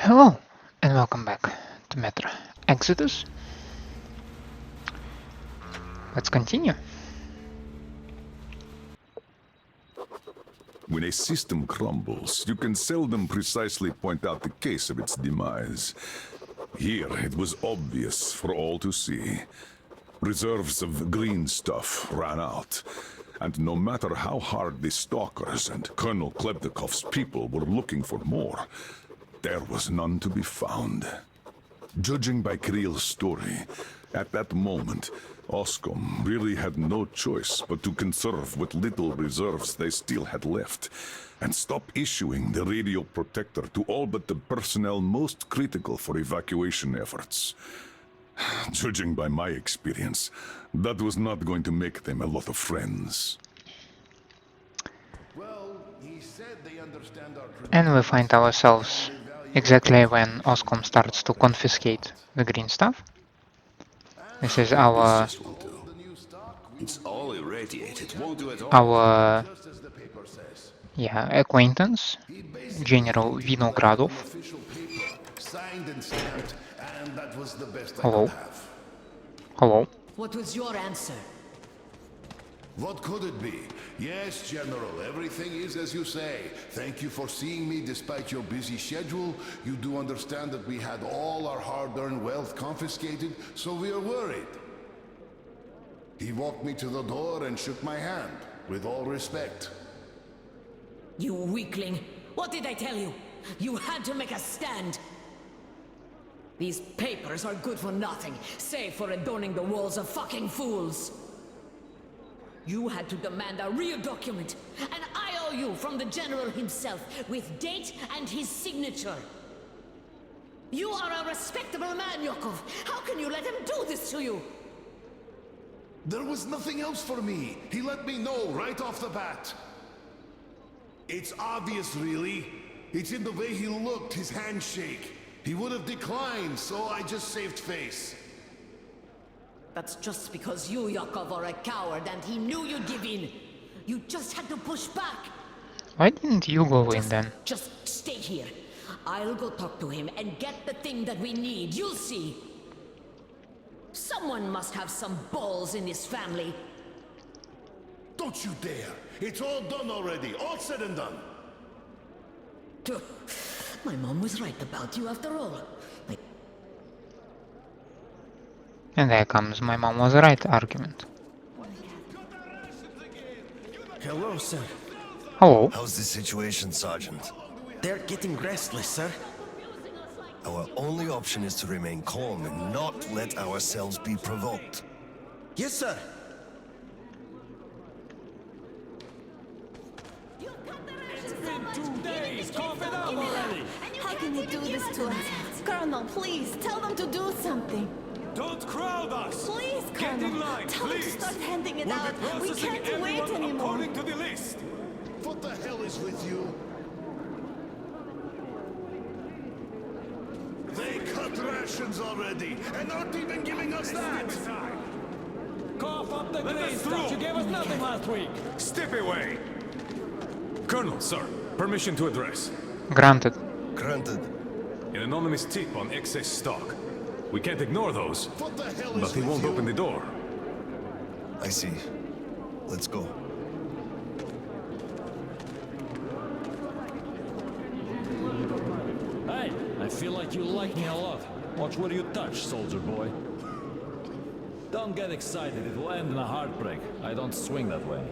Hello, and welcome back to Metro Exodus. Let's continue. When a system crumbles, you can seldom precisely point out the case of its demise. Here, it was obvious for all to see. Reserves of green stuff ran out, and no matter how hard the Stalkers and Colonel Khlebnikov's people were looking for more, there was none to be found. Judging by Kirill's story, at that moment, Oscom really had no choice but to conserve what little reserves they still had left, and stop issuing the radio protector to all but the personnel most critical for evacuation efforts. Judging by my experience, that was not going to make them a lot of friends. Well, he said they understand our And we find ourselves exactly when Oscom starts to confiscate the green stuff. This is our This will do. It's all irradiated. Won't do at all. our just as the paper says. acquaintance, He basically General gave me Vinogradov. an official paper, signed and stamped, and that was the best I Hello. could have. Hello. What was your answer? What could it be? Yes, General, everything is as you say. Thank you for seeing me despite your busy schedule. You do understand that we had all our hard-earned wealth confiscated, so we are worried. He walked me to the door and shook my hand, with all respect. You weakling! What did I tell you? You had to make a stand! These papers are good for nothing, save for adorning the walls of fucking fools! You had to demand a real document, an IOU from the General himself, with date and his signature. You are a respectable man, Yakov. How can you let him do this to you? There was nothing else for me. He let me know right off the bat. It's obvious, really. It's in the way he looked, his handshake. He would have declined, so I just saved face. That's just because you, Yakov, are a coward and he knew you'd give in. You just had to push back. Why didn't you go in then? Just stay here. I'll go talk to him and get the thing that we need. You'll see. Someone must have some balls in this family. Don't you dare! It's all done already, all said and done. My mom was right about you after all. And there comes my mom was right argument. Hello, sir. Hello. How's the situation, Sergeant? They're getting restless, sir. Our only option is to remain calm and not let ourselves be provoked. Yes, sir. How can you do this to us? Colonel, please, tell them to do something. Don't crowd us! Please, Get Colonel. in line, tell them to please! start handing it We'll out. be We processing can't wait everyone anymore. according to the list! What the hell is with you? They cut rations already, and aren't even giving us that! Cough up the green stuff! You gave us nothing last week! Step away! Colonel, sir, permission to address. Granted. Granted. An anonymous tip on excess stock. We can't ignore those, What the hell is but he with won't you? open the door. I see. Let's go. Hey, I feel like you like me a lot. Watch where you touch, soldier boy. Don't get excited, it will end in a heartbreak. I don't swing that way.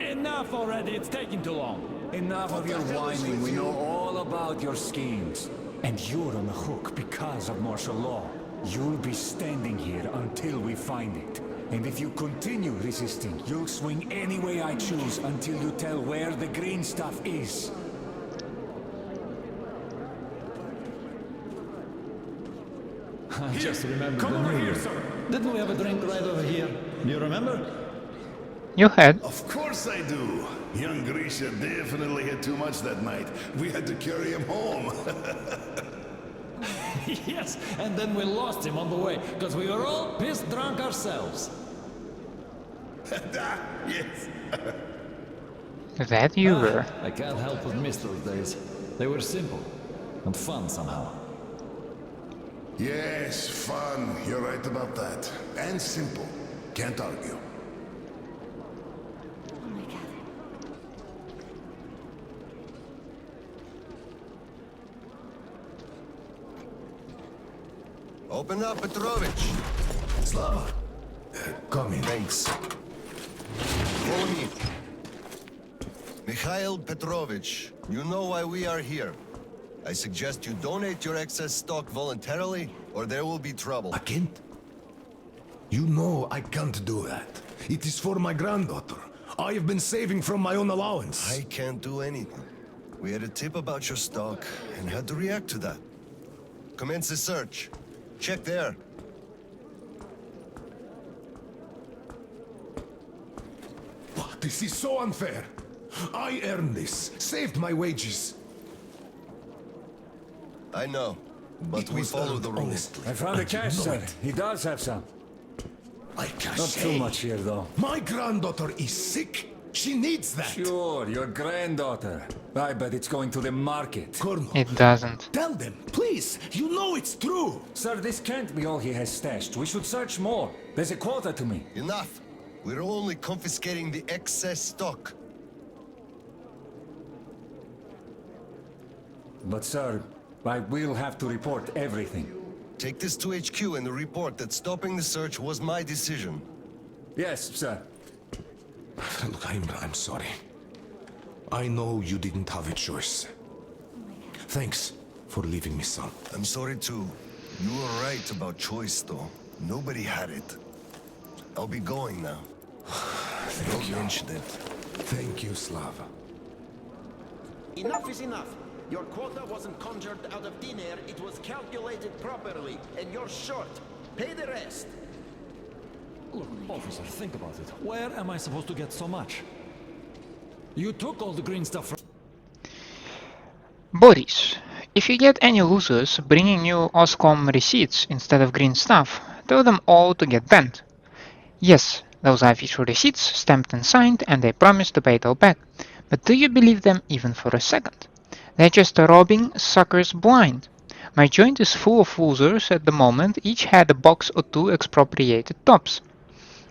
Enough already, it's taking too long. Enough of your whining, we know all about your schemes. And you're on the hook because of martial law. You'll be standing here until we find it. And if you continue resisting, you'll swing any way I choose until you tell where the green stuff is. I just remembered Come the over New here, Year. sir! Didn't we have a drink right over here? Do you remember? You had. Of course I do. Young Grisha definitely had too much that night. We had to carry him home. Yes, and then we lost him on the way, because we were all pissed drunk ourselves. Yes. That you were. I can't help but miss those days. They were simple. and fun somehow. Yes, fun. You're right about that. And simple. Can't argue. Oh my god. Open up, Petrovich. Slava. Come in. Thanks. Follow me. Mikhail Petrovich, you know why we are here. I suggest you donate your excess stock voluntarily, or there will be trouble. I can't. You know I can't do that. It is for my granddaughter. I have been saving from my own allowance. I can't do anything. We had a tip about your stock and had to react to that. Commence the search. Check there. This is so unfair. I earned this, saved my wages. I know, but It we was follow earned the rules. honestly. I found the cash, know sir. it. He does have some. Like I Not say, too much here, though. my granddaughter is sick. She needs that. Sure, your granddaughter. I bet it's going to the market. Colonel, It doesn't. tell them, please. You know it's true. Sir, this can't be all he has stashed. We should search more. There's a quota to me. Enough. We're only confiscating the excess stock. But, sir, I will have to report everything. Take this to HQ and report that stopping the search was my decision. Yes, sir. Look, I'm sorry. I know you didn't have a choice. Thanks for leaving me, son. I'm sorry too. You were right about choice, though. Nobody had it. I'll be going now. Don't mention it. Thank you, Slava. Enough is enough. Your quota wasn't conjured out of thin air, it was calculated properly, and you're short. Pay the rest. Look, officer, think about it. Where am I supposed to get so much? You took all the green stuff from... Boris, if you get any losers bringing you Oscom receipts instead of green stuff, tell them all to get banned. Yes, those are official receipts, stamped and signed, and they promise to pay it all back. But do you believe them even for a second? They're just robbing suckers blind. My joint is full of losers at the moment, each had a box or two expropriated tops.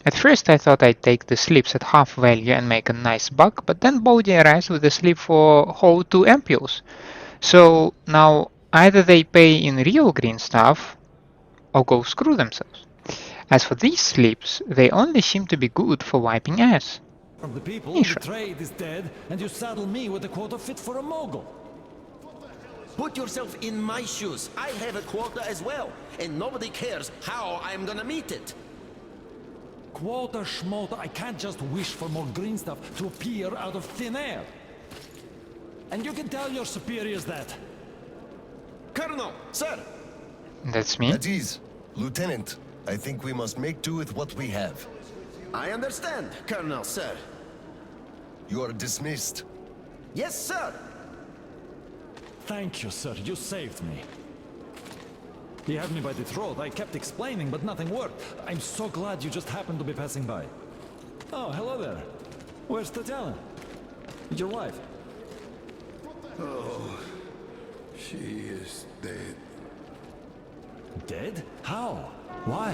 At first I thought I'd take the slips at half value and make a nice buck, but then Bodhi arrives with a slip for whole 2 ampules. So now either they pay in real green stuff or go screw themselves. As for these slips, they only seem to be good for wiping ass. From the people, Misha. the trade is dead, and you saddle me with a quota fit for a mogul. Put yourself in my shoes. I have a quota as well, and nobody cares how I'm gonna meet it. Quota schmota, I can't just wish for more green stuff to appear out of thin air. And you can tell your superiors that. Colonel, sir, That's me. At ease. Lieutenant, I think we must make do with what we have. I understand, Colonel, sir. You are dismissed. Yes, sir. Thank you, sir. You saved me. He had me by the throat. I kept explaining, but nothing worked. I'm so glad you just happened to be passing by. Oh, hello there. Where's Tatiana? Your wife? Oh, she is dead. Dead? How? Why?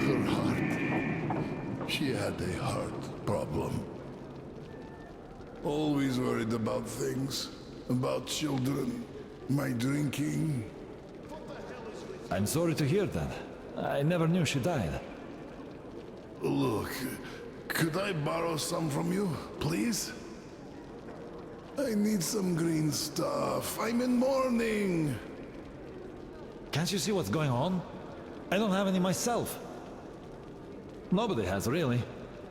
Her heart. She had a heart problem. Always worried about things. About children. My drinking. I'm sorry to hear that. I never knew she died. Look, could I borrow some from you, please? I need some green stuff. I'm in mourning. Can't you see what's going on? I don't have any myself. Nobody has, really.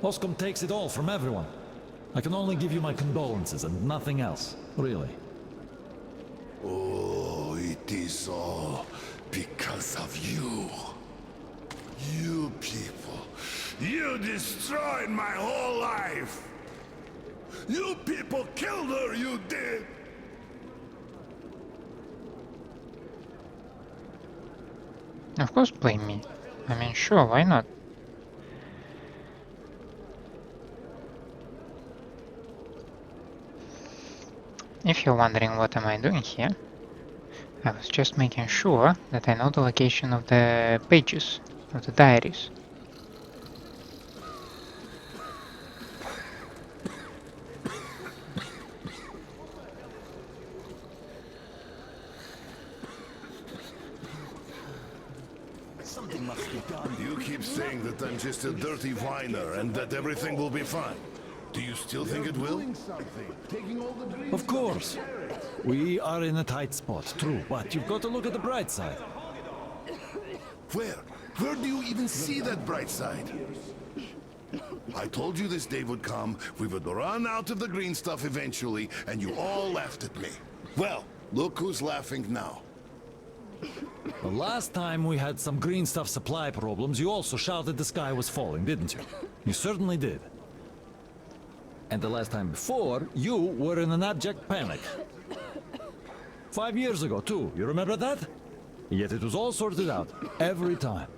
Oscom takes it all from everyone. I can only give you my condolences and nothing else, really. Oh, it is all because of you. You people. You destroyed my whole life. You people killed her, you did. Of course blame me. I mean, sure, why not? If you're wondering what am I doing here, I was just making sure that I know the location of the pages, of the diaries. Something must be done. You keep saying that I'm just a dirty whiner and that everything will be fine. Do you still think it will? Of course. We are in a tight spot, true, but you've got to look at the bright side. Where? Where do you even see that bright side? I told you this day would come, we would run out of the green stuff eventually, and you all laughed at me. Well, look who's laughing now. The last time we had some green stuff supply problems, you also shouted the sky was falling, didn't you? You certainly did. And the last time before, you were in an abject panic. 5 years ago, too. You remember that? Yet it was all sorted out, every time.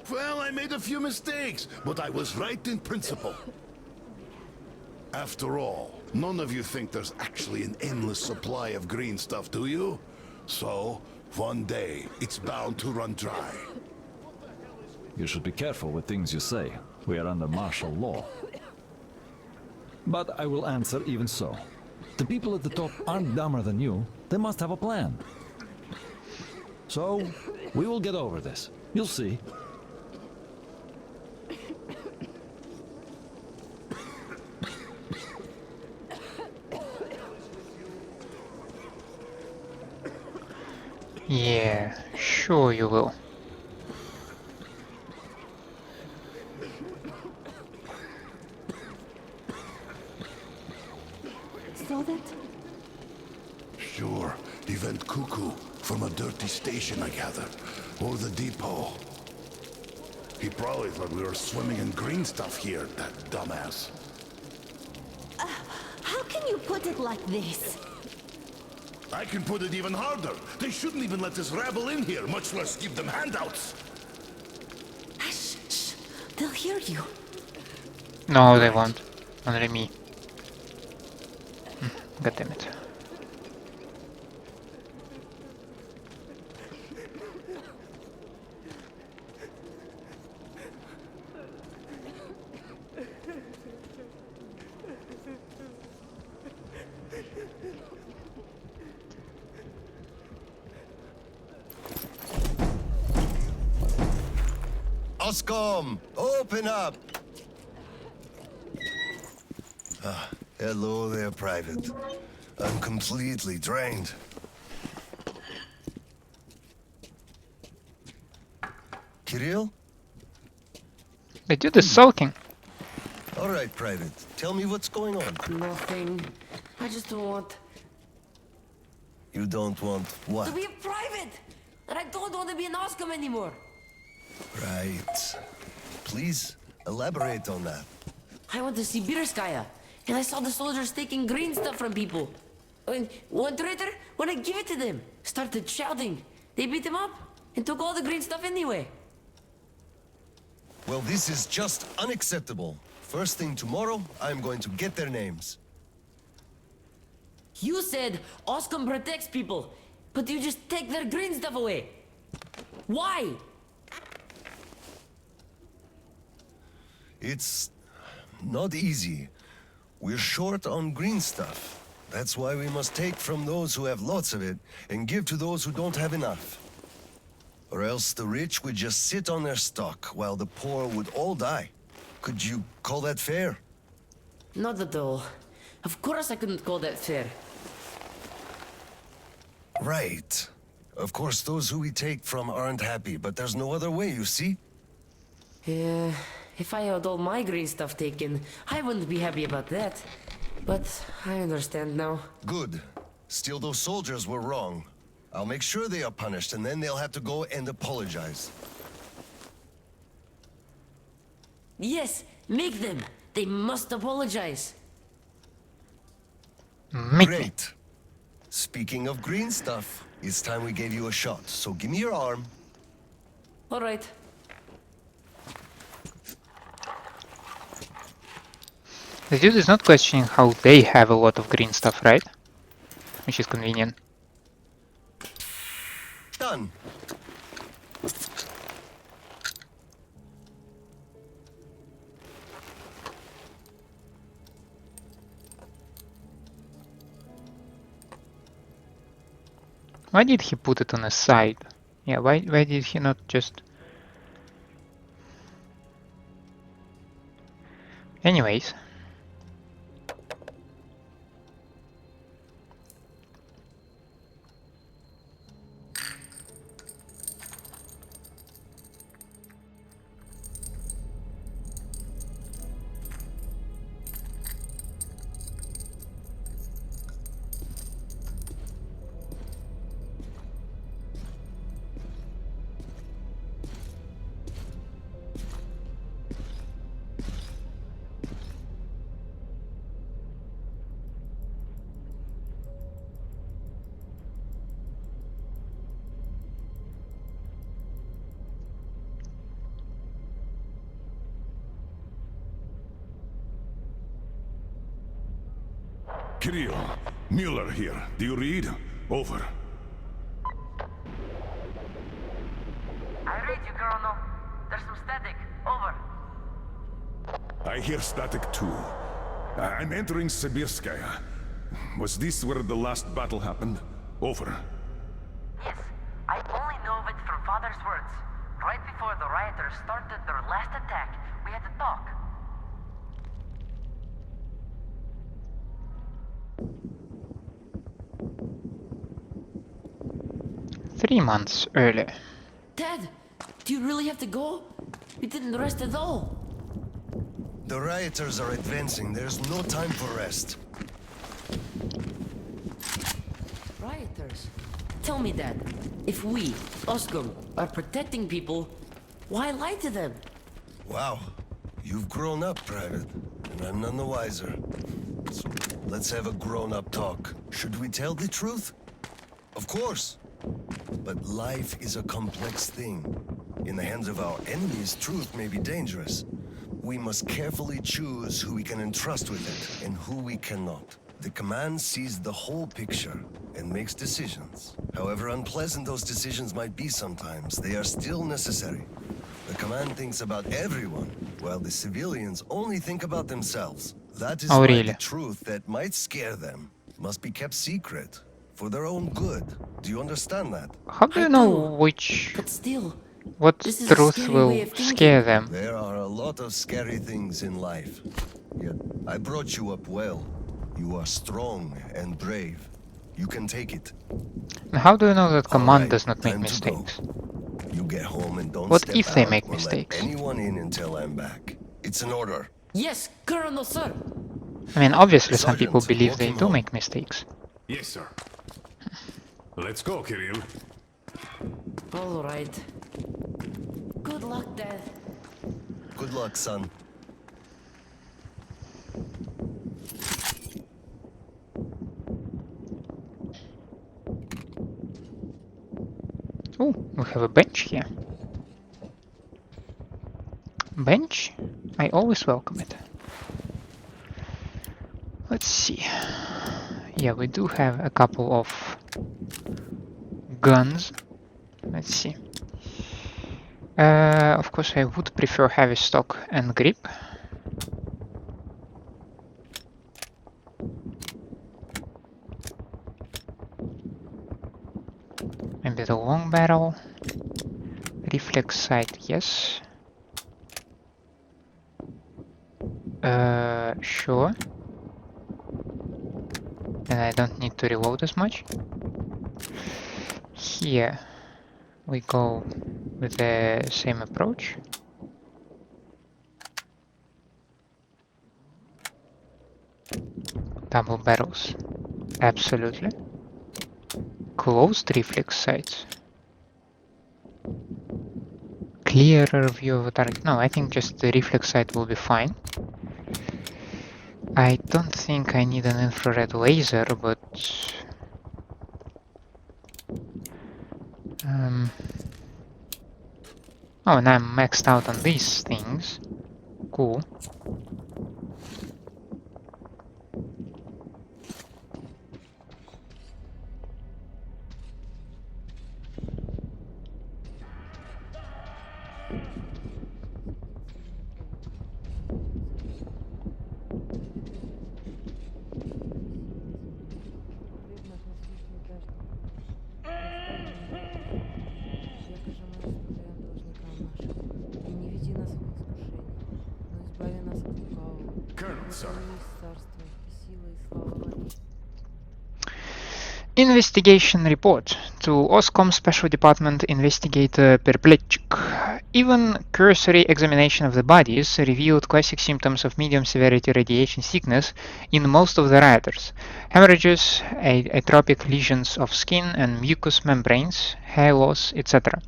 Well, I made a few mistakes, but I was right in principle. After all, none of you think there's actually an endless supply of green stuff, do you? So, one day, it's bound to run dry. You should be careful with things you say. We are under martial law. But I will answer even so. The people at the top aren't dumber than you. They must have a plan. So, we will get over this. You'll see. Yeah, sure you will. Saw that? Sure, he went cuckoo from a dirty station, I gather. Or the depot. He probably thought we were swimming in green stuff here, that dumbass. How can you put it like this? I can put it even harder. They shouldn't even let this rabble in here, much less give them handouts. Shh, shh. They'll hear you. No, they won't. Only me. God damn it. Oscom, open up! Hello there, Private. I'm completely drained. Kirill? They do the sulking. All right, Private. Tell me what's going on. Nothing. I just don't want You don't want what? to be a private! And I don't want to be an Oscom anymore! Right. Please, elaborate on that. I went to Sibirskaya, and I saw the soldiers taking green stuff from people. And one traitor, when I give it to them, started shouting. They beat him up and took all the green stuff anyway. Well, this is just unacceptable. First thing tomorrow, I'm going to get their names. You said Oscom protects people, but you just take their green stuff away. Why? It's not easy. We're short on green stuff. That's why we must take from those who have lots of it and give to those who don't have enough. Or else the rich would just sit on their stock while the poor would all die. Could you call that fair? Not at all. Of course I couldn't call that fair. Right. Of course, those who we take from aren't happy, but there's no other way, you see? Yeah, if I had all my green stuff taken, I wouldn't be happy about that. But I understand now. Good. Still, those soldiers were wrong. I'll make sure they are punished, and then they'll have to go and apologize. Yes, make them. They must apologize. Great. Speaking of green stuff, it's time we gave you a shot, so give me your arm. All right. The dude is not questioning how they have a lot of green stuff, right? Which is convenient. Done. Why did he put it on a side? Yeah, why did he not just... Anyways. Kirill, Mueller here. Do you read? Over. I read you, Colonel. There's some static. Over. I hear static too. I'm entering Sibirskaya. Was this where the last battle happened? Over. Yes, I only know of it from Father's words. Right before the rioters started their last attack, we had to talk. Three months earlier. Dad, do you really have to go? You didn't rest at all. The rioters are advancing. There's no time for rest. Rioters? Tell me, Dad. If we, Osgum, are protecting people, why lie to them? Wow. You've grown up, Private. And I'm none the wiser. So let's have a grown-up talk. Should we tell the truth? Of course. But life is a complex thing. In the hands of our enemies, truth may be dangerous. We must carefully choose who we can entrust with it and who we cannot. The command sees the whole picture and makes decisions. However unpleasant those decisions might be sometimes, they are still necessary. The command thinks about everyone, while the civilians only think about themselves. That is why the truth that might scare them must be kept secret for their own good. Do you understand that? How do you know which... But still, what truth will scare them? There are a lot of scary things in life. Yet, I brought you up well. You are strong and brave. You can take it. And how do you know that command does not make mistakes? You get home and don't What step if they out make or mistakes? let anyone in until I'm back. It's an order. Yes, Colonel, sir. I mean, obviously some Sergeant, people believe walk they him do home. make mistakes. Yes, sir. Let's go, Kirill. All right. Good luck, Dad. Good luck, son. Oh, we have a bench here. Bench? I always welcome it. Let's see. Yeah, we do have a couple of guns. Let's see. Of course, I would prefer heavy stock and grip. Maybe the long barrel. Reflex sight, yes. Sure. And I don't need to reload as much. Here we go with the same approach. Double barrels. Absolutely. Closed reflex sights. Clearer view of a target. No, I think just the reflex sight will be fine. I don't think I need an infrared laser, but... Oh, and I'm maxed out on these things. Cool. sir. Investigation report to OSCOM Special Department Investigator Perplechik. Even cursory examination of the bodies revealed classic symptoms of medium severity radiation sickness in most of the rioters: hemorrhages, atrophic lesions of skin and mucous membranes, hair loss, etc.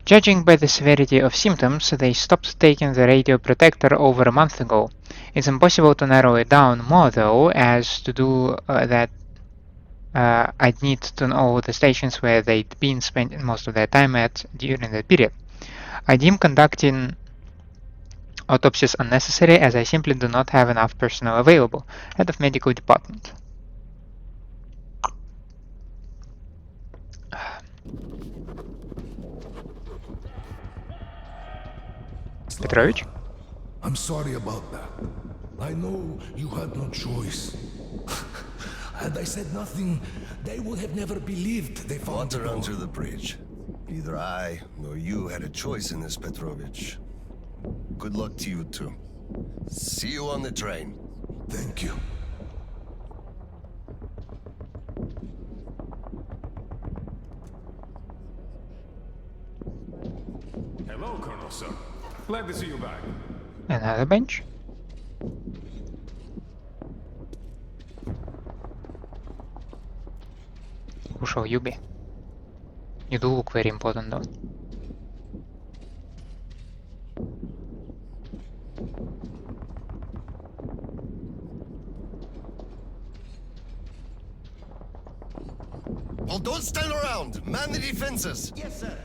Judging by the severity of symptoms, they stopped taking the radio protector over a month ago. It's impossible to narrow it down more though, as to do that I'd need to know the stations where they'd been spending most of their time at during that period. I deem conducting autopsies unnecessary, as I simply do not have enough personnel available. Head of Medical Department. Petrovich? I'm sorry about that. I know you had no choice. Had I said nothing, they would have never believed they found Water under the bridge. Neither I nor you had a choice in this, Petrovich. Good luck to you two. See you on the train. Thank you. Hello, Colonel, sir. Glad to see you back. Another bench? Who shall you be? You do look very important though. Well, don't stand around! Man the defenses! Yes, sir.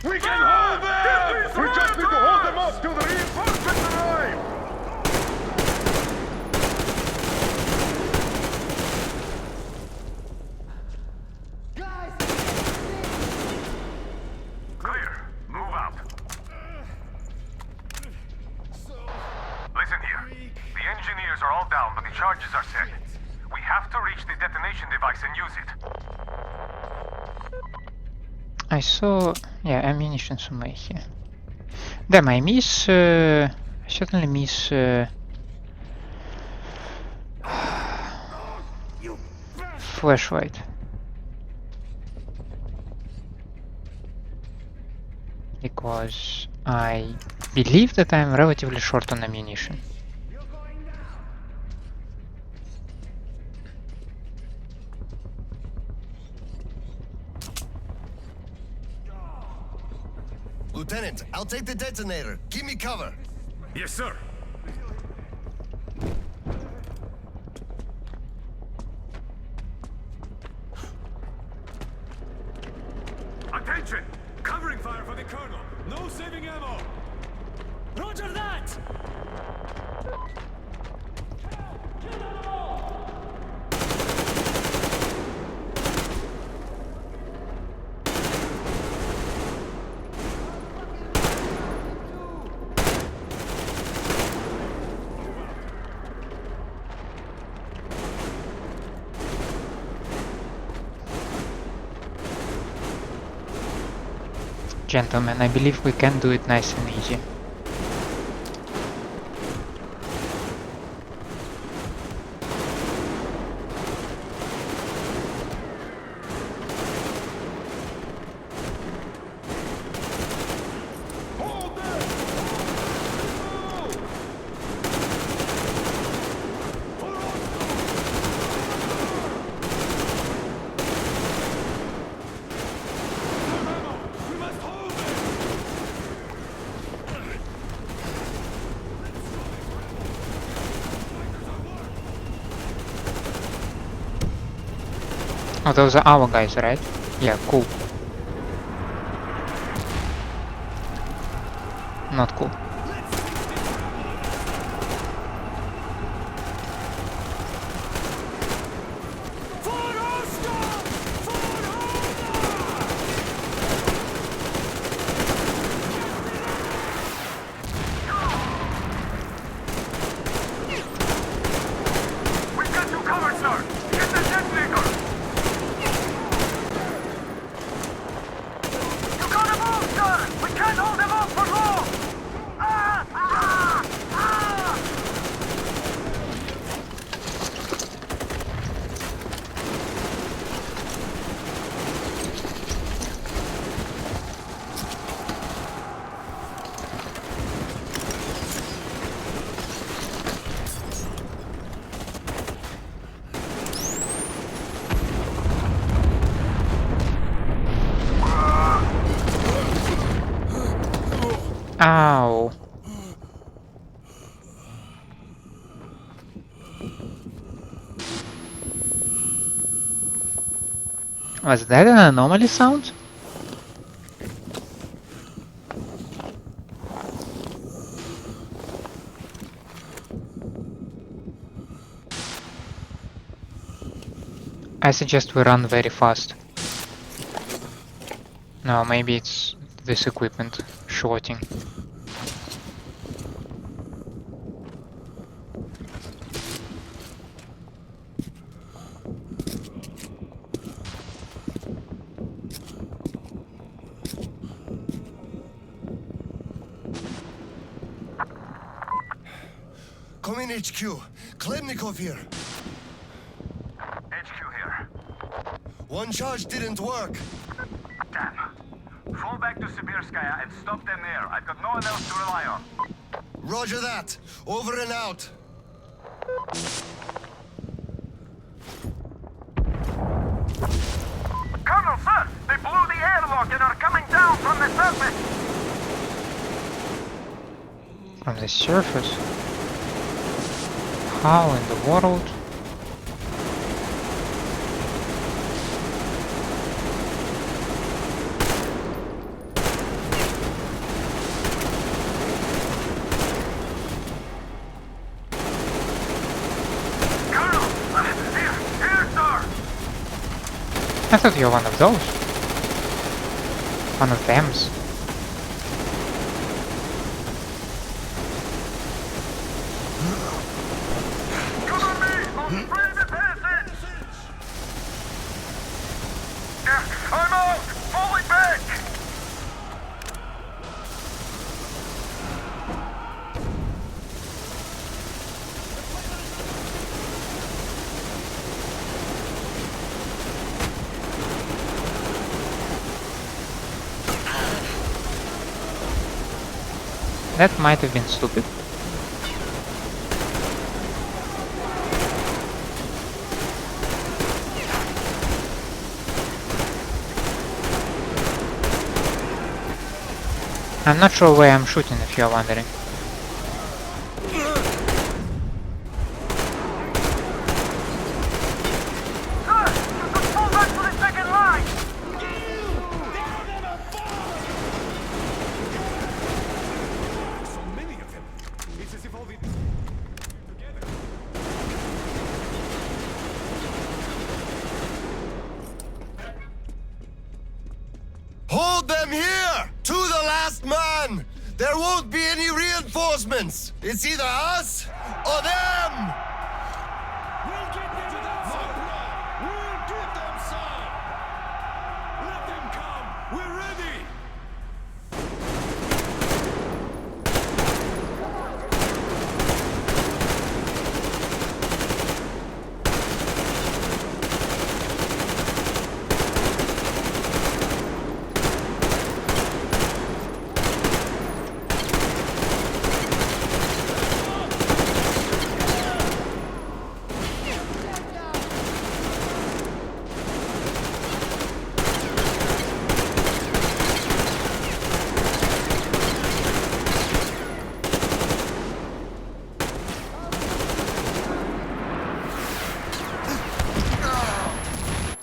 We can hold them! We just need to hold them off till the reinforcements arrive! Clear. Move out. Listen here. The engineers are all down, but the charges are set. We have to reach the detonation device and use it. I saw, yeah, ammunition somewhere here. Damn, I miss, certainly miss, flashlight. Because I believe that I'm relatively short on ammunition. Lieutenant, I'll take the detonator. Give me cover. Yes, sir. Attention! Covering fire for the Colonel. No saving ammo. Roger that! Kill them all! Gentlemen, I believe we can do it nice and easy. Oh, those are our guys, right? Yeah, cool. Not cool. We've got you covered, sir! Get the detonator! You gotta move, sir! We can't hold them off for long! Ah! Ah! Ah! Ow. Was that an anomaly sound? I suggest we run very fast. No, maybe it's this equipment shorting. Come in, HQ. Khlebnikov here. HQ here. One charge didn't work. Damn. Fall back to Sibirskaya and stop them there. I've got no one else to rely on. Roger that. Over and out. Colonel, sir! They blew the airlock and are coming down from the surface! From the surface? How in the world? Colonel! Here, sir! I thought you were one of those. One of them's. Cover me! I'll spray the passage! I'm out! Falling back! That might have been stupid. I'm not sure where I'm shooting, if you're wondering. Sir! You could fall back to the second line! So many of them. It's as if all the... together. Hold them here! To the last man! There won't be any reinforcements! It's either us or them! We'll get them to that side! We'll get them, sir! Let them come! We're ready!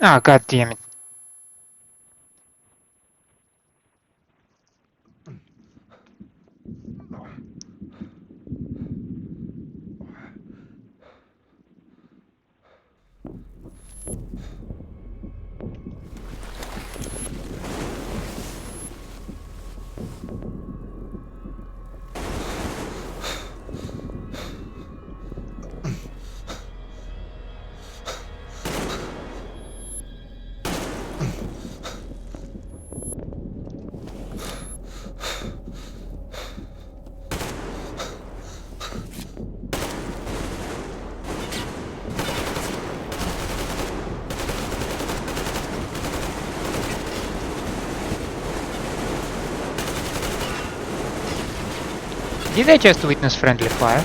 Ah, god damn it. Did I just witness friendly fire?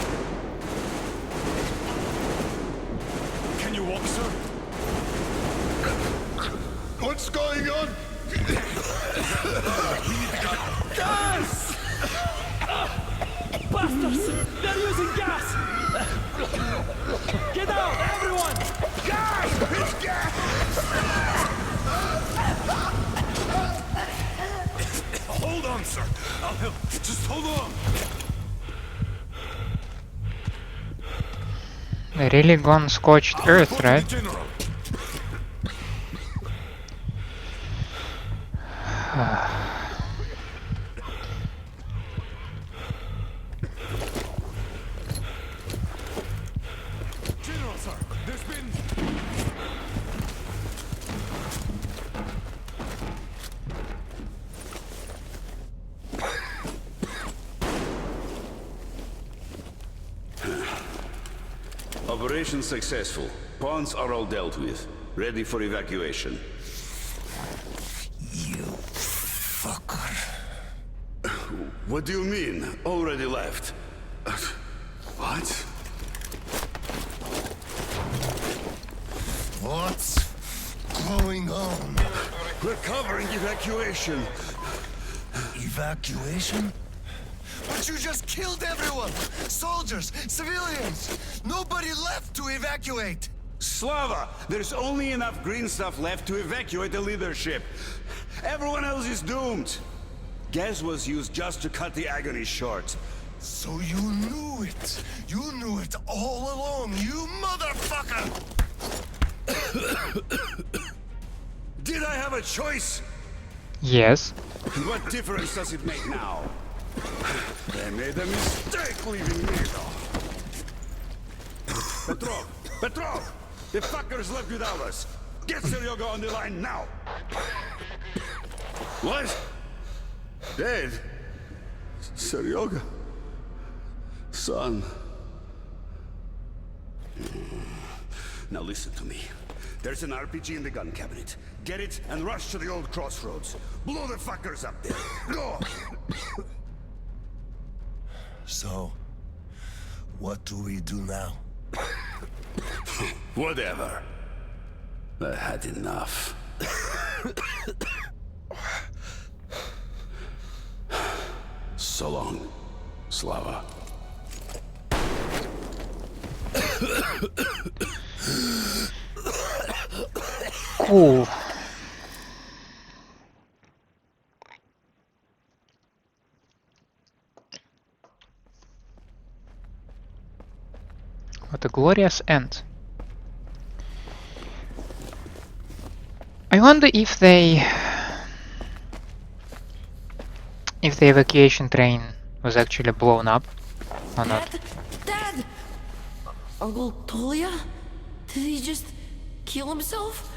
Can you walk, sir? What's going on? Gas! Bastards! They're using gas! Get out, everyone! Gas! It's gas! Hold on, sir. I'll help. Just hold on. They really gone scorched earth, right? General. General, sir. There's been... Operation successful. Pawns are all dealt with. Ready for evacuation. You fucker. What do you mean? Already left? What? What's going on? We're covering evacuation. Evacuation? But you just killed everyone! Soldiers, civilians! Nobody left to evacuate! Slava! There's only enough green stuff left to evacuate the leadership. Everyone else is doomed. Gas was used just to cut the agony short. So you knew it! You knew it all along, you motherfucker! Did I have a choice? Yes. What difference does it make now? They made a mistake leaving me, though. Petrov! Petrov! The fuckers left without us! Get Seryoga on the line now! What? Dead? Seryoga? Son? Now listen to me. There's an RPG in the gun cabinet. Get it and rush to the old crossroads. Blow the fuckers up there. Go! So, what do we do now? Whatever. I had enough. So long, Slava. Cool. What a glorious end. I wonder if the evacuation train was actually blown up or not. Dad! Uncle Tolia? Did he just kill himself?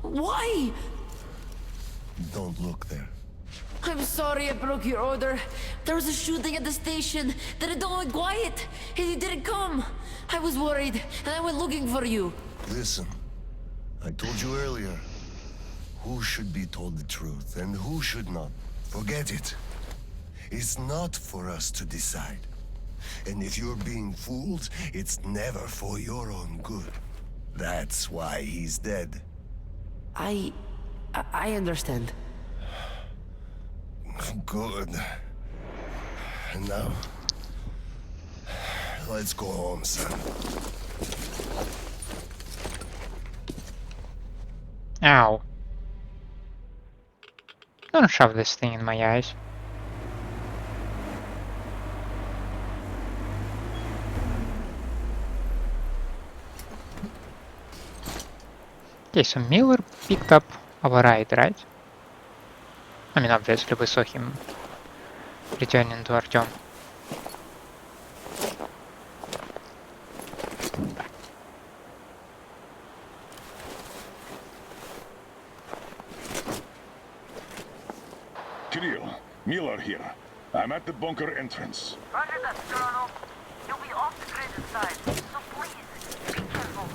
Why? Don't look there. I'm sorry I broke your order. There was a shooting at the station. Then it all went quiet, and you didn't come. I was worried, and I went looking for you. Listen, I told you earlier, who should be told the truth and who should not. Forget it. It's not for us to decide. And if you're being fooled, it's never for your own good. That's why he's dead. I understand. Good. And now, let's go home, son. Ow. Don't shove this thing in my eyes. Okay, so Miller picked up our ride, right? I mean, obviously we saw him returning to Artyom. Kirill, Miller here. I'm at the bunker entrance. Roger that, Colonel. You'll be off the grid inside, so please, be careful.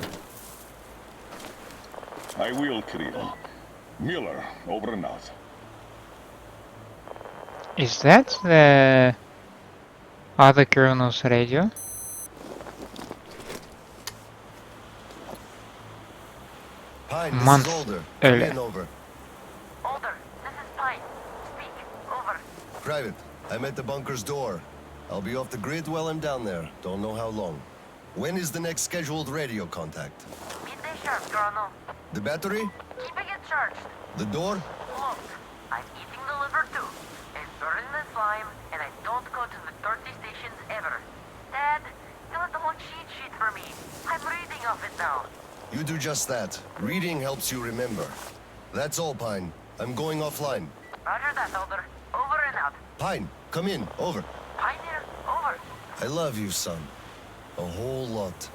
I will, Kirill. Miller, over and out. Is that the other colonel's radio? Pine, Month this is Older. earlier. Come in, over. Older, this is Pine. Speak. Over. Private, I'm at the bunker's door. I'll be off the grid while I'm down there. Don't know how long. When is the next scheduled radio contact? Midday sharp, Colonel. The battery? Keeping it charged. The door? Look, I'm eating the liver too. And burning the slime, and I don't go to the dirty stations ever. Dad, fill out the one cheat sheet for me. I'm reading off it now. You do just that. Reading helps you remember. That's all, Pine. I'm going offline. Roger that, Older. Over and out. Pine, come in. Over. Pioneer, over. I love you, son. A whole lot.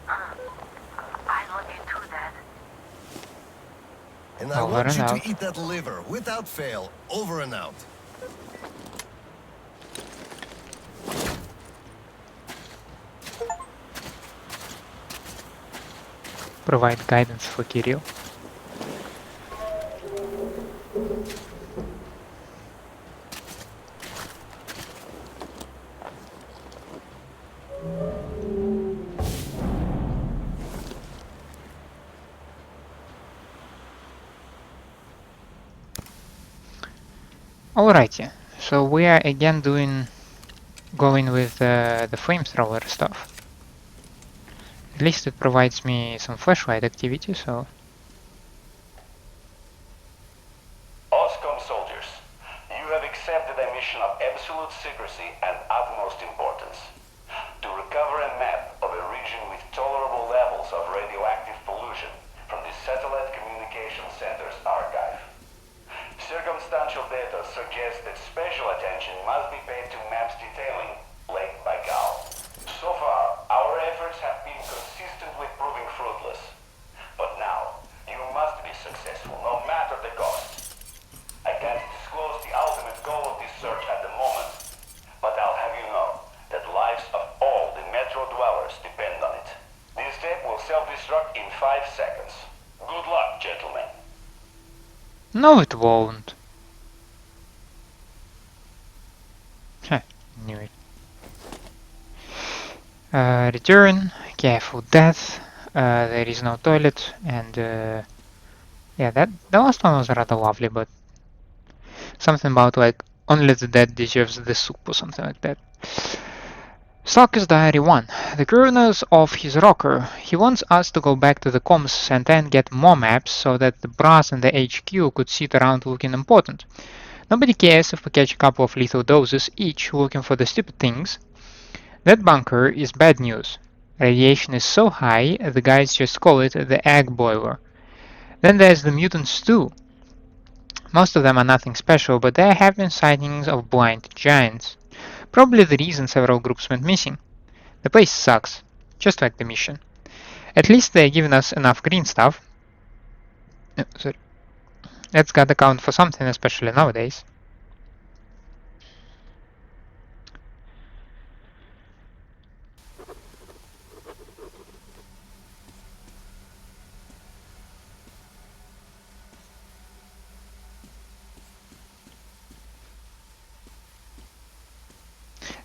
I love you too, Dad. And I Over want and you out. to eat that liver, without fail. Over and out. Provide guidance for Kirill. Alrighty, so we are again going with the flamethrower stuff. At least it provides me some flashlight activity, so... OSCOM soldiers, you have accepted a mission of absolute secrecy and utmost importance. To recover a map of a region with tolerable levels of radioactive pollution from the Satellite Communication Center's archive. Circumstantial data suggests that special attention must be paid to maps detailing Lake Baikal. So far, our efforts have been consistently proving fruitless. But now, you must be successful, no matter the cost. I can't disclose the ultimate goal of this search at the moment, but I'll have you know that lives of all the Metro dwellers depend on it. This tape will self-destruct in 5 seconds. Good luck, gentlemen. No, it won't. Huh, knew it. Return, careful death, there is no toilet, and yeah, the last one was rather lovely, but something about like only the dead deserves the soup or something like that. Stalker's Diary 1. The colonel's off his rocker. He wants us to go back to the comms center and get more maps so that the brass and the HQ could sit around looking important. Nobody cares if we catch a couple of lethal doses each looking for the stupid things. That bunker is bad news. Radiation is so high, the guys just call it the egg boiler. Then there's the mutants too. Most of them are nothing special, but there have been sightings of blind giants. Probably the reason several groups went missing. The place sucks, just like the mission. At least they're giving us enough green stuff. Sorry. That's gotta count for something, especially nowadays.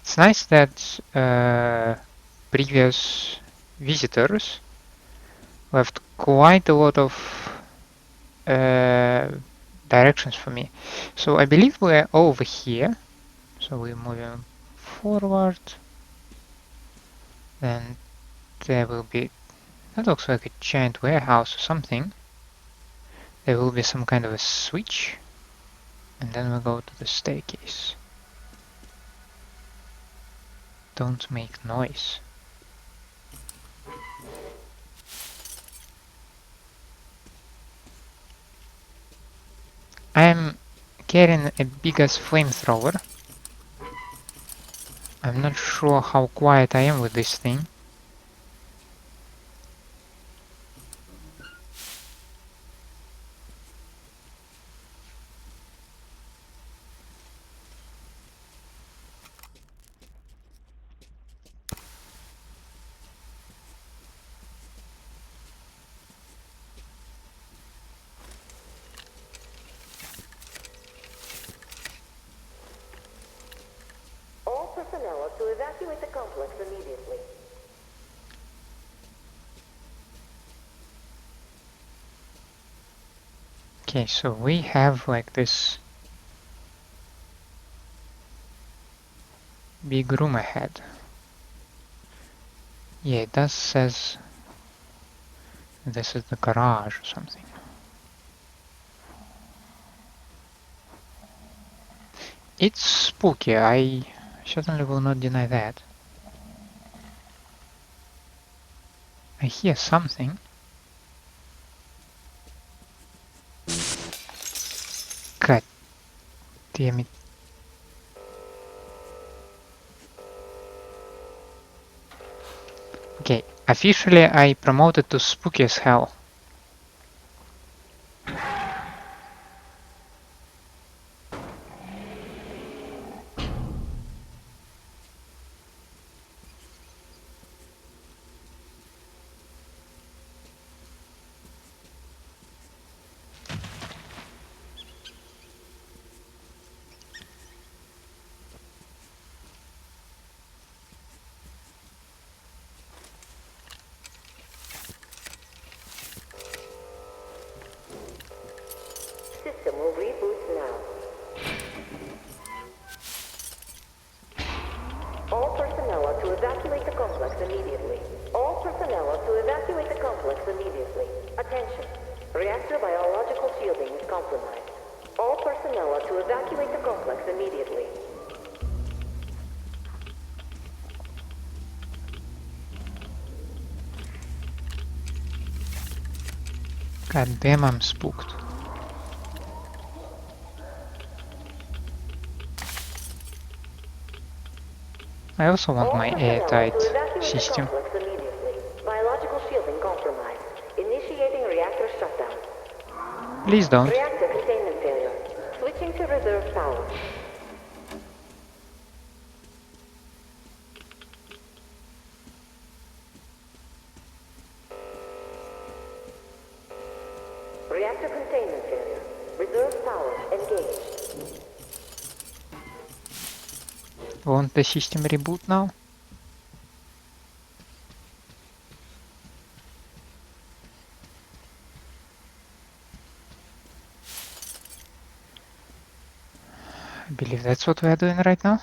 It's nice that previous visitors left quite a lot of directions for me. So I believe we're over here. So we're moving forward. Then there will be... That looks like a giant warehouse or something. There will be some kind of a switch, and then we go to the staircase. Don't make noise. I'm carrying a big ass flamethrower. I'm not sure how quiet I am with this thing. All personnel are to evacuate the complex immediately. Okay, so we have like this big room ahead. Yeah, it does says this is the garage or something. It's spooky, I certainly will not deny that. I hear something. God damn it. Okay, officially I promoted to spooky as hell. System will reboot now. All personnel are to evacuate the complex immediately. All personnel are to evacuate the complex immediately. Attention. Reactor biological shielding is compromised. All personnel are to evacuate the complex immediately. God damn, I'm spooked. I also want my airtight system. Biological shielding compromised. Initiating reactor shutdown. Please don't. Reactor containment failure. Switching to reserve power. Reactor containment failure. Reserve power engaged. Won't the system reboot now? I believe that's what we are doing right now.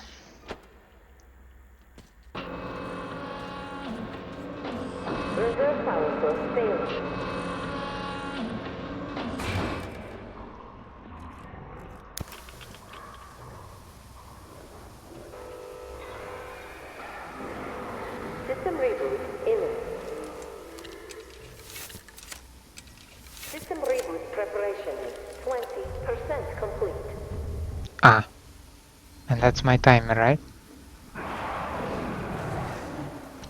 Reserve power source failing. System reboot imminent. System reboot preparation is 20% complete. Ah, and that's my timer, right?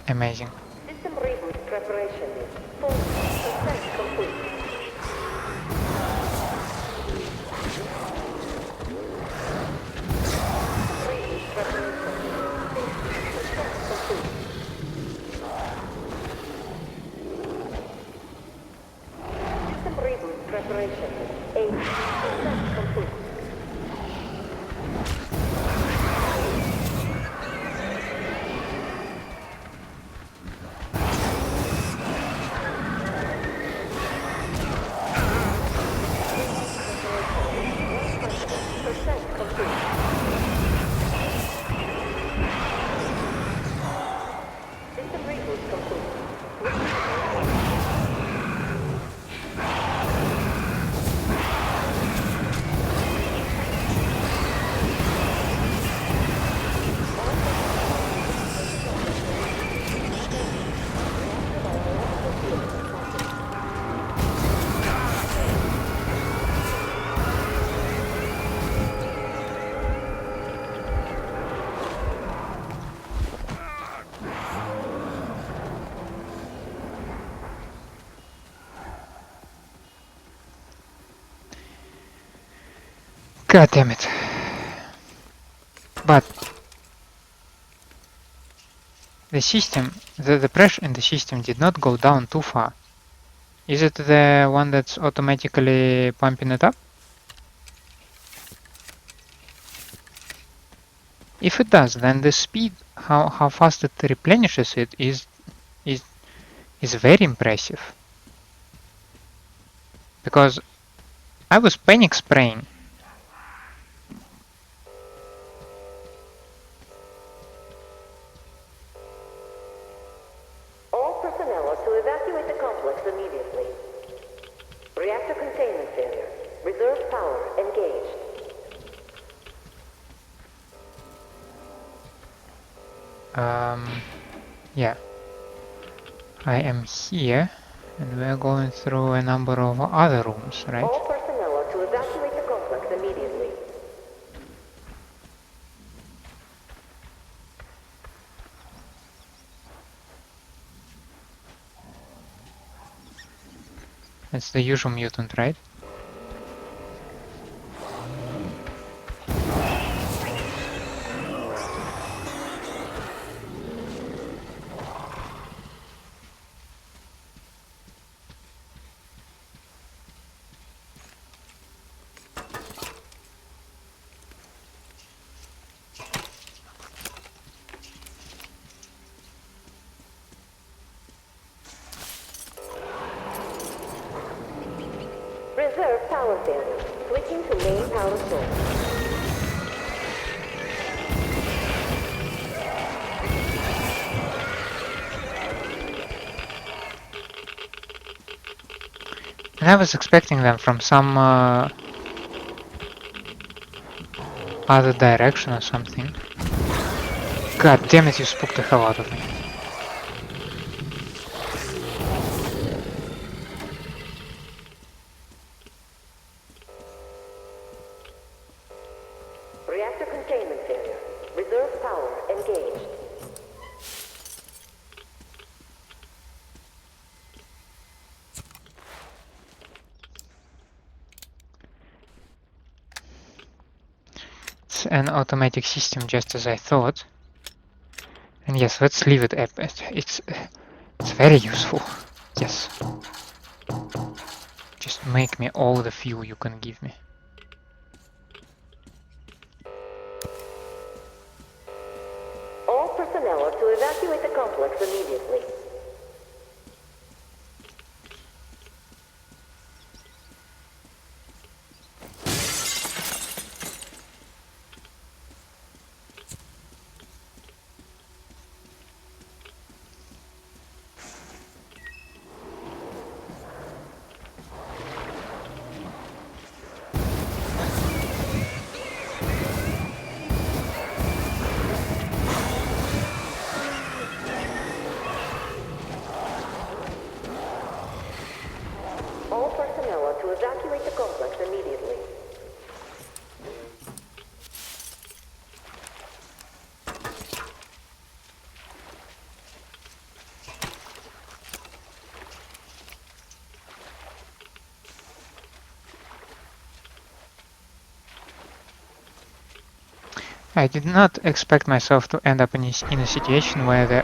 Amazing. System reboot preparation is 40% complete. Reboot preparation is 60% complete. System reboot preparation is 80% complete. God damn it. But the system, the pressure in the system did not go down too far. Is it the one that's automatically pumping it up? If it does, then the speed, how fast it replenishes it is very impressive. Because I was panic spraying. All personnel are to evacuate the complex immediately. Reactor containment failure. Reserve power engaged. Yeah. I am here, and we are going through a number of other rooms, right? All personnel are to evacuate the complex immediately. It's the usual mutant, right? Reserve power failure. Switching to main power source. And I was expecting them from some other direction or something. God damn it, you spooked the hell out of me. Reactor containment failure. Reserve power engaged. It's an automatic system, just as I thought. And yes, let's leave it at it's very useful. Yes. Just make me all the fuel you can give me. All personnel are to evacuate the complex immediately. All personnel are to evacuate the complex immediately. I did not expect myself to end up in a situation where the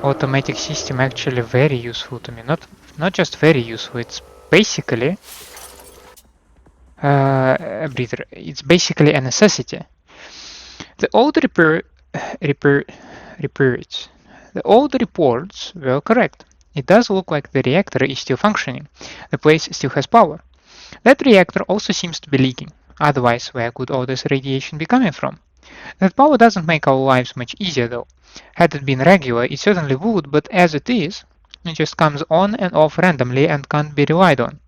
automatic system actually very useful to me. Not just very useful, it's basically a breather. It's basically a necessity. The old reports were correct. It does look like the reactor is still functioning. The place still has power. That reactor also seems to be leaking. Otherwise, where could all this radiation be coming from? That power doesn't make our lives much easier though. Had it been regular, it certainly would, but as it is, it just comes on and off randomly and can't be relied on.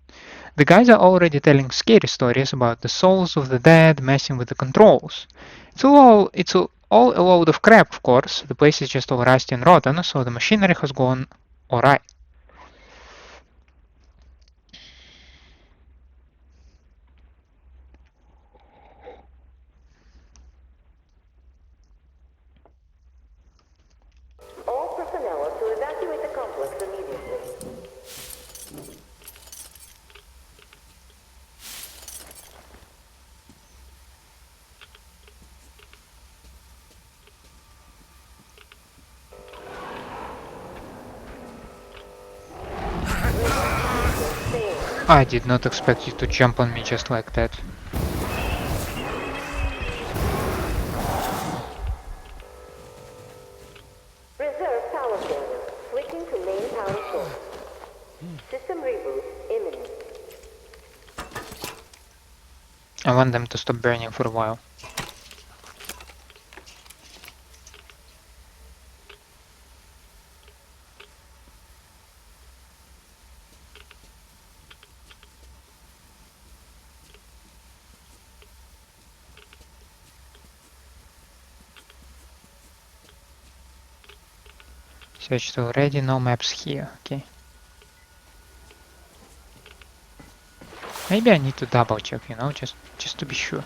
The guys are already telling scary stories about the souls of the dead messing with the controls. It's all a load of crap, of course. The place is just all rusty and rotten, so the machinery has gone alright. All personnel are to evacuate the complex immediately. I did not expect you to jump on me just like that. Reserve power failure. Switching to main power source. System reboot imminent. I want them to stop burning for a while. Searched already, no maps here, okay. Maybe I need to double check, you know, just to be sure.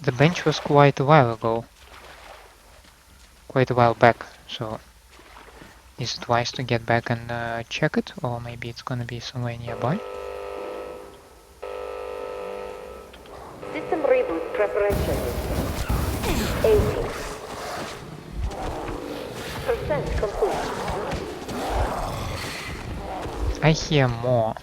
The bench was quite a while ago. Quite a while back, so is it wise to get back and check it? Or maybe it's gonna be somewhere nearby? System reboot preparation. 80% complete. I hear more.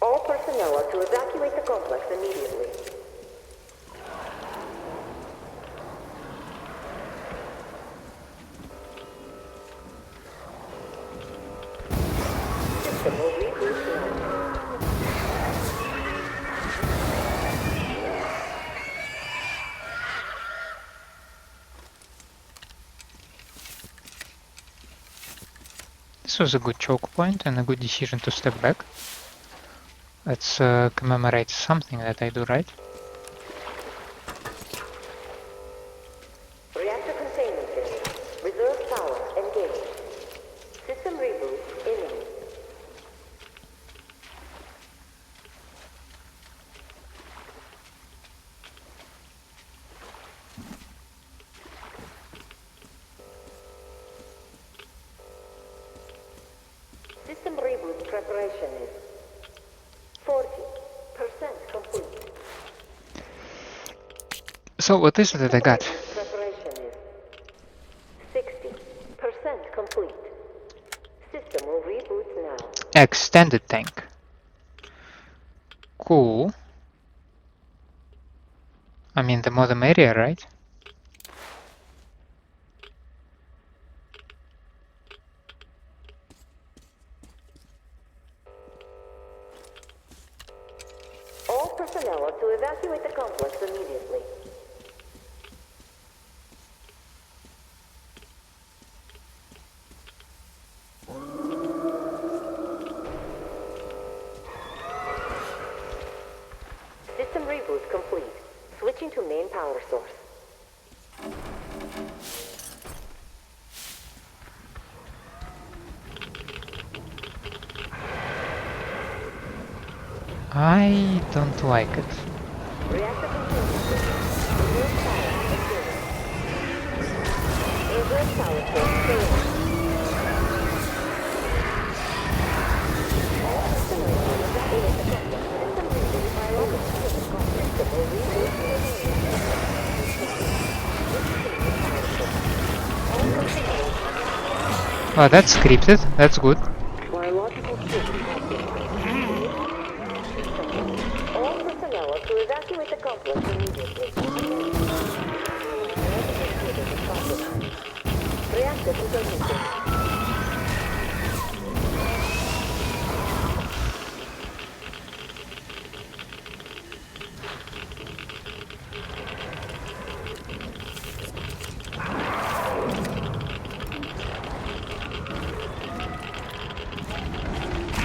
All personnel are to evacuate the complex immediately. System will reboot now. This was a good choke point and a good decision to step back. Let's commemorate something that I do right. Reactor containment area. Reserve power engaged. System reboot imminent. System reboot preparation is 40% complete. So what is it that I got? Preparation is 60% complete. System will reboot now. Extended tank. Cool. I mean, the more the merrier, right? All personnel are to evacuate the complex immediately. System reboot complete. Switching to main power source. I don't like it. Reactor containment system. Reserve power source failing. All personnel are to evacuate the complex. System reboot biological system will reboot Oh, that's scripted. That's good. biological system. All personnel are to evacuate the complex immediately. Reactor containment system.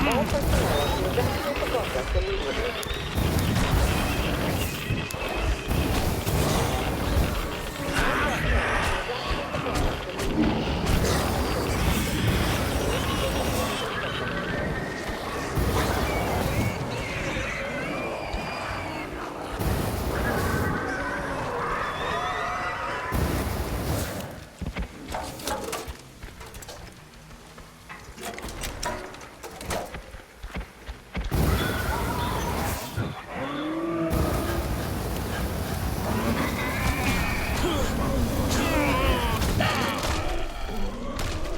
All personnel immediately.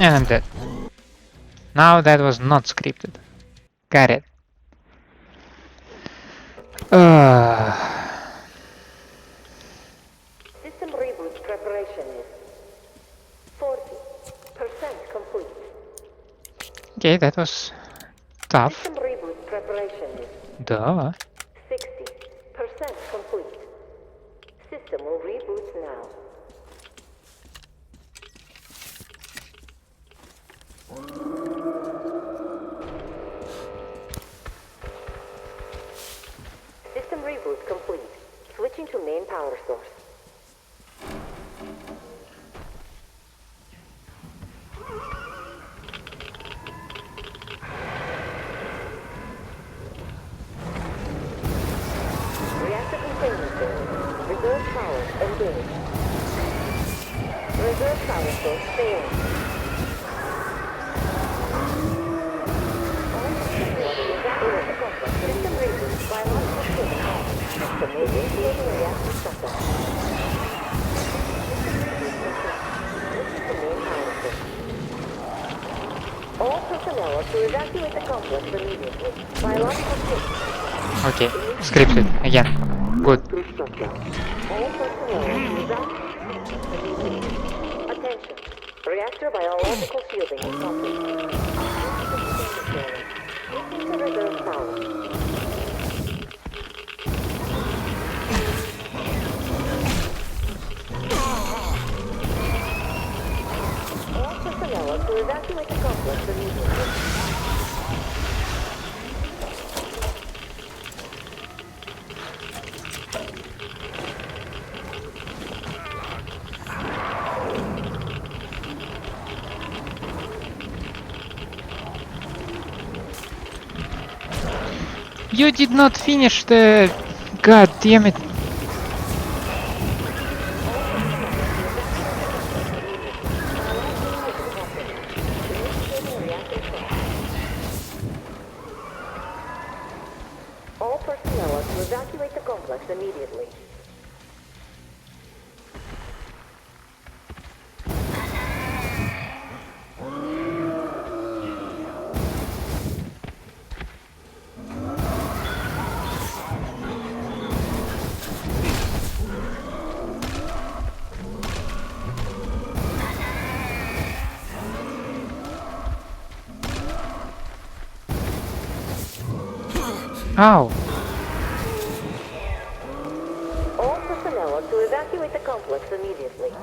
And I'm dead. Now that was not scripted. Got it. System reboot preparation is 40% complete. Okay, that was tough. System reboot preparation is Duh. 60% complete. System will reboot now. System reboot complete. Switching to main power source. Reactor containment failure. Reserve power engaged. Reserve power source failing. Evacuate the complex. System reboot. Biological system off. System initiating reactor shutdown. Switching to main power source. All personnel are to evacuate the complex immediately. Biological system. Okay, scripted again. Good. All personnel are to evacuate immediately. Attention. Reactor biological shielding is complete. Switching to reserve power. All personnel are to evacuate the complex immediately. You did not finish the... God damn it. All personnel are to evacuate the complex immediately. Ow. All personnel are to evacuate the complex immediately.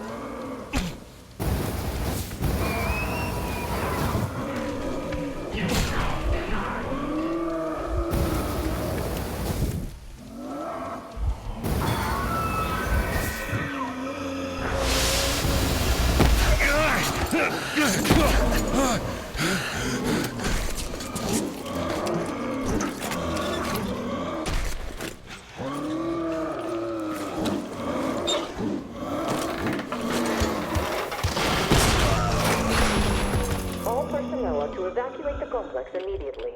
All personnel are to evacuate the complex immediately.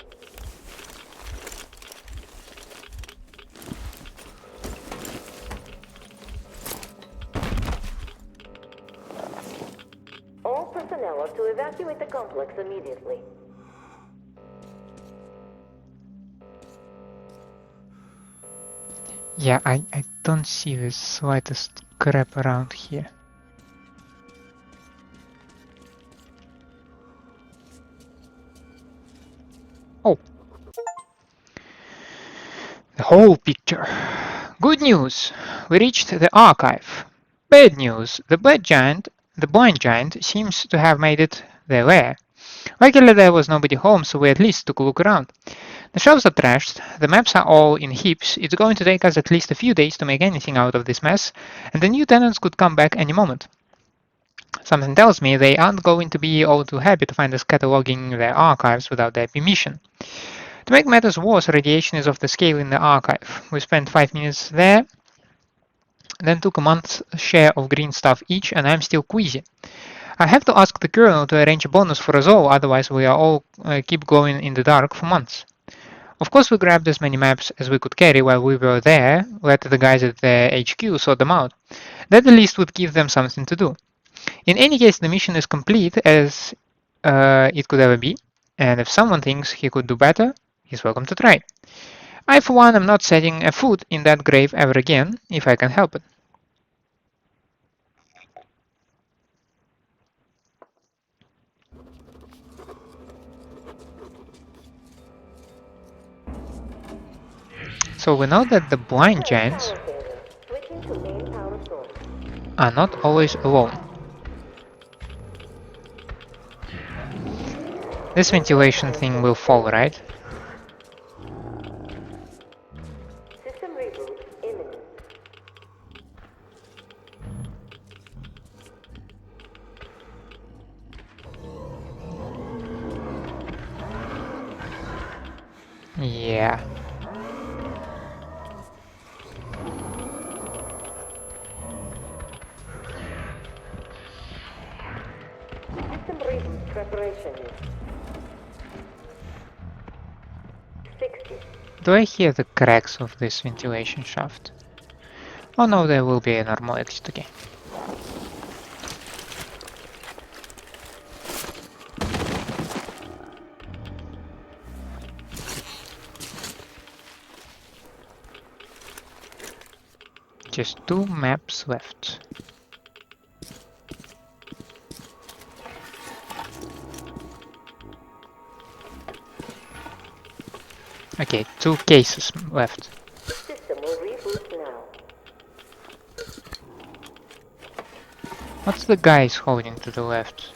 All personnel are to evacuate the complex immediately. Yeah, I don't see the slightest crap around here. Oh. The whole picture. Good news! We reached the archive. Bad news! The blind giant seems to have made it their lair. Luckily there was nobody home, so we at least took a look around. The shelves are trashed, the maps are all in heaps, it's going to take us at least a few days to make anything out of this mess, and the new tenants could come back any moment. Something tells me they aren't going to be all too happy to find us cataloging their archives without their permission. To make matters worse, radiation is off the scale in the archive. We spent 5 minutes there, then took a month's share of green stuff each, and I'm still queasy. I have to ask the colonel to arrange a bonus for us all, otherwise we are all keep going in the dark for months. Of course we grabbed as many maps as we could carry while we were there, let the guys at the HQ sort them out. That at least would give them something to do. In any case, the mission is complete as it could ever be, and if someone thinks he could do better, he's welcome to try. I for one am not setting a foot in that grave ever again, if I can help it. So we know that the blind giants are not always alone. This ventilation thing will fall, right? System reboot imminent. Yeah. System reboot preparation is 60. Do I hear the cracks of this ventilation shaft? Oh no, there will be a normal exit again. Just 2 maps left. Okay, 2 cases left. System will reboot now. What's the guys holding to the left?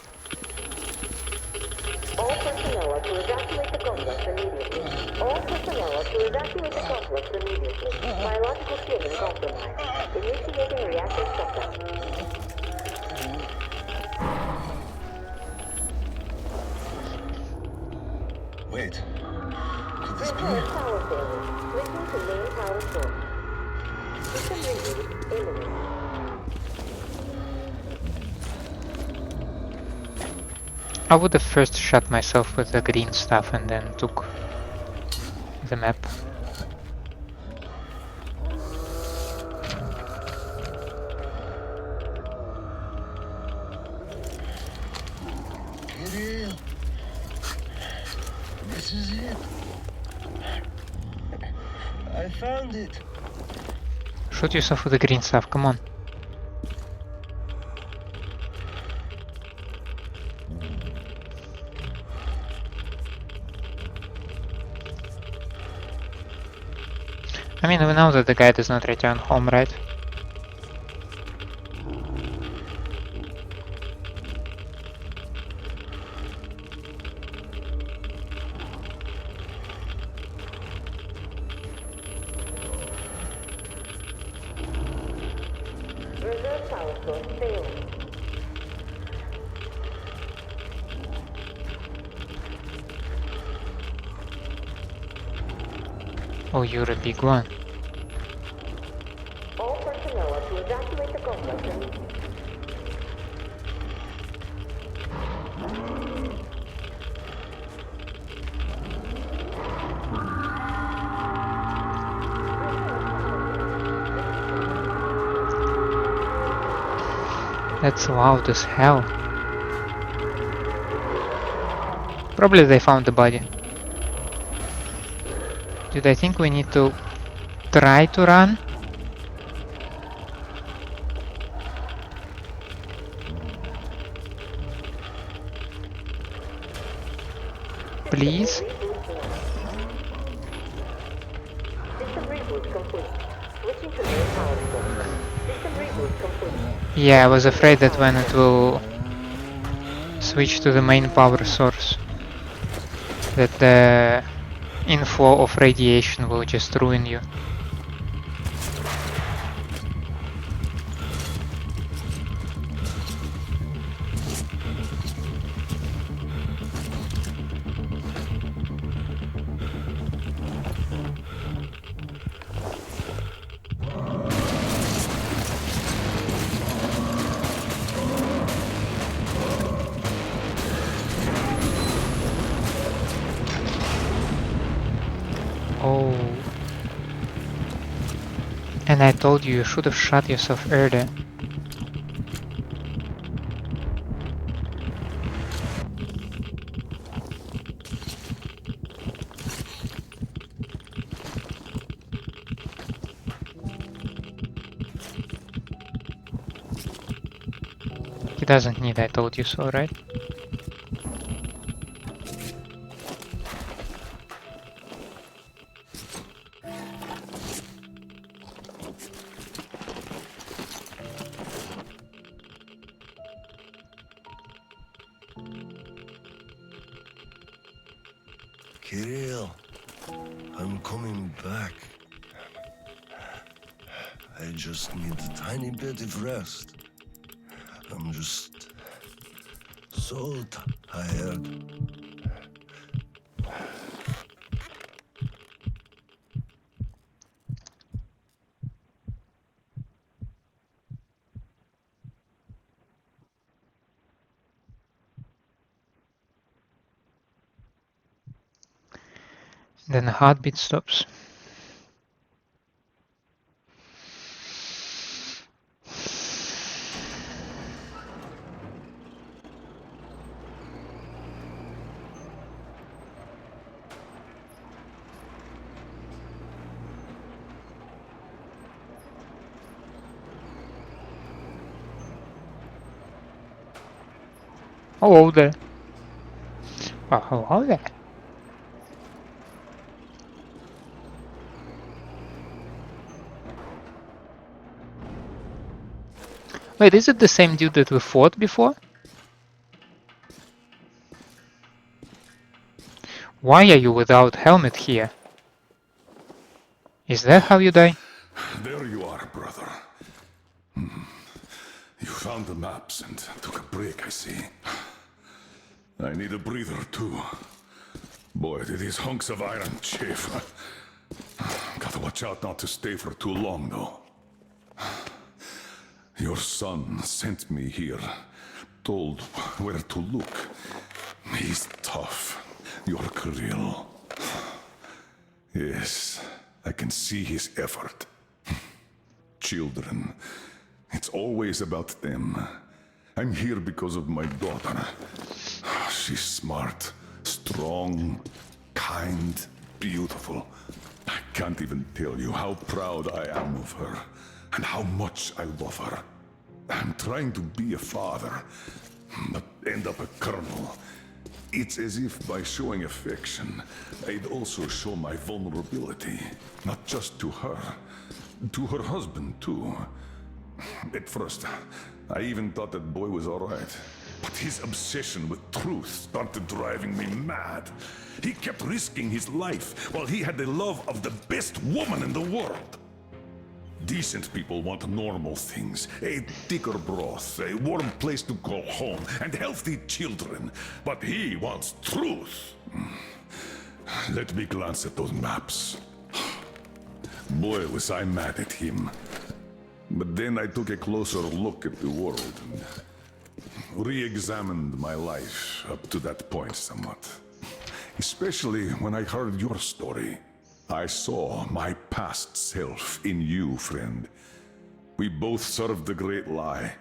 All personnel are to evacuate the complex immediately. All personnel are to evacuate the complex immediately. Biological shielding compromised. Initiating reactor shutdown. Wait. Could this be? Power failure. Switching to main power source. System reboot imminent. I would have first shot myself with the green stuff and then took the map. Kirill. This is it. I found it. Shoot yourself with the green stuff, come on. I mean, we know that the guy does not return home, right? Reserve power source failing. Oh, you're a big one. All personnel are to evacuate the complex immediately. That's loud as hell. Probably they found the body. Dude, I think we need to try to run. Please. System reboot complete. Switching to main power source. System reboot complete. Yeah, I was afraid that when it will switch to the main power source, that the inflow of radiation will just ruin you. Oh. And I told you should have shot yourself earlier. He doesn't need I told you so, right? Kirill, I'm coming back. I just need a tiny bit of rest. I'm just so tired. Then the heartbeat stops. Hello there. Oh, hello there. Wait, is it the same dude that we fought before? Why are you without helmet here? Is that how you die? There you are, brother. You found the maps and took a break, I see. I need a breather too. Boy, do these hunks of iron chafe. Gotta watch out not to stay for too long, though. Your son sent me here, told where to look. He's tough, your Kirill. Yes, I can see his effort. Children, it's always about them. I'm here because of my daughter. She's smart, strong, kind, beautiful. I can't even tell you how proud I am of her, and how much I love her. I'm trying to be a father, but end up a colonel. It's as if by showing affection, I'd also show my vulnerability. Not just to her husband too. At first, I even thought that boy was alright. But his obsession with truth started driving me mad. He kept risking his life while he had the love of the best woman in the world. Decent people want normal things. A thicker broth, a warm place to call home, and healthy children. But he wants truth. Let me glance at those maps. Boy, was I mad at him. But then I took a closer look at the world and re-examined my life up to that point somewhat. Especially when I heard your story. I saw my past self in you, friend. We both served the great lie,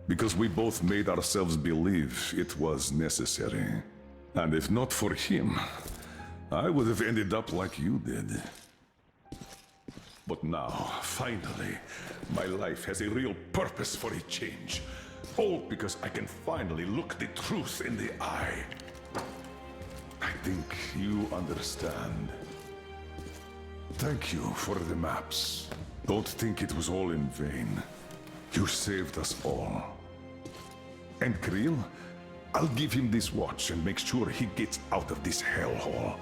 because we both made ourselves believe it was necessary. And if not for him, I would have ended up like you did. But now, finally, my life has a real purpose for a change. All because I can finally look the truth in the eye. I think you understand. Thank you for the maps. Don't think it was all in vain. You saved us all. And Kirill, I'll give him this watch and make sure he gets out of this hellhole.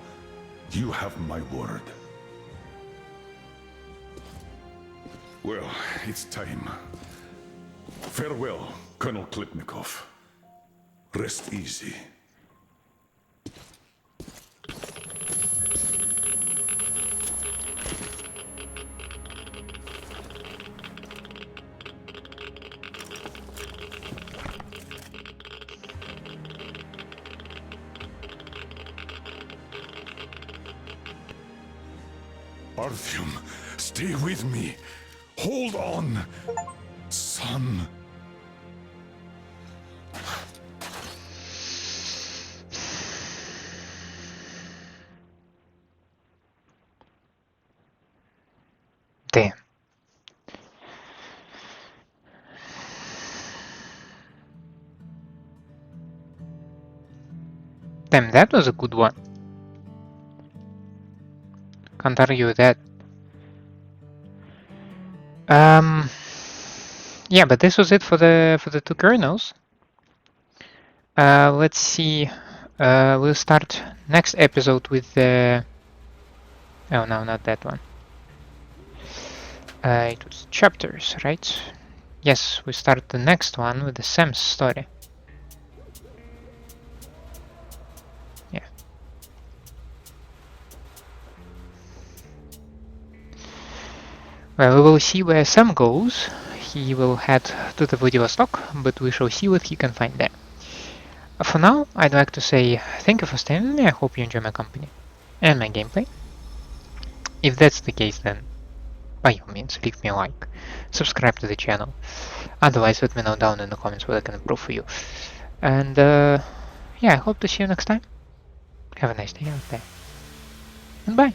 You have my word. Well, it's time. Farewell, Colonel Khlebnikov. Rest easy. Artyom, stay with me. Hold on, son. Damn. Damn, that was a good one. Can't argue with that. Yeah, but this was it for the two kernels. Let's see. We'll start next episode with the. Oh no, not that one. It was chapters, right? Yes, we start the next one with the Sam's story. Yeah. Well, we will see where Sam goes. He will head to the Vladivostok, but we shall see what he can find there. For now, I'd like to say thank you for staying with me. I hope you enjoy my company and my gameplay. If that's the case, then by all means, leave me a like, subscribe to the channel. Otherwise, let me know down in the comments what I can improve for you. And yeah, I hope to see you next time. Have a nice day out there. And bye.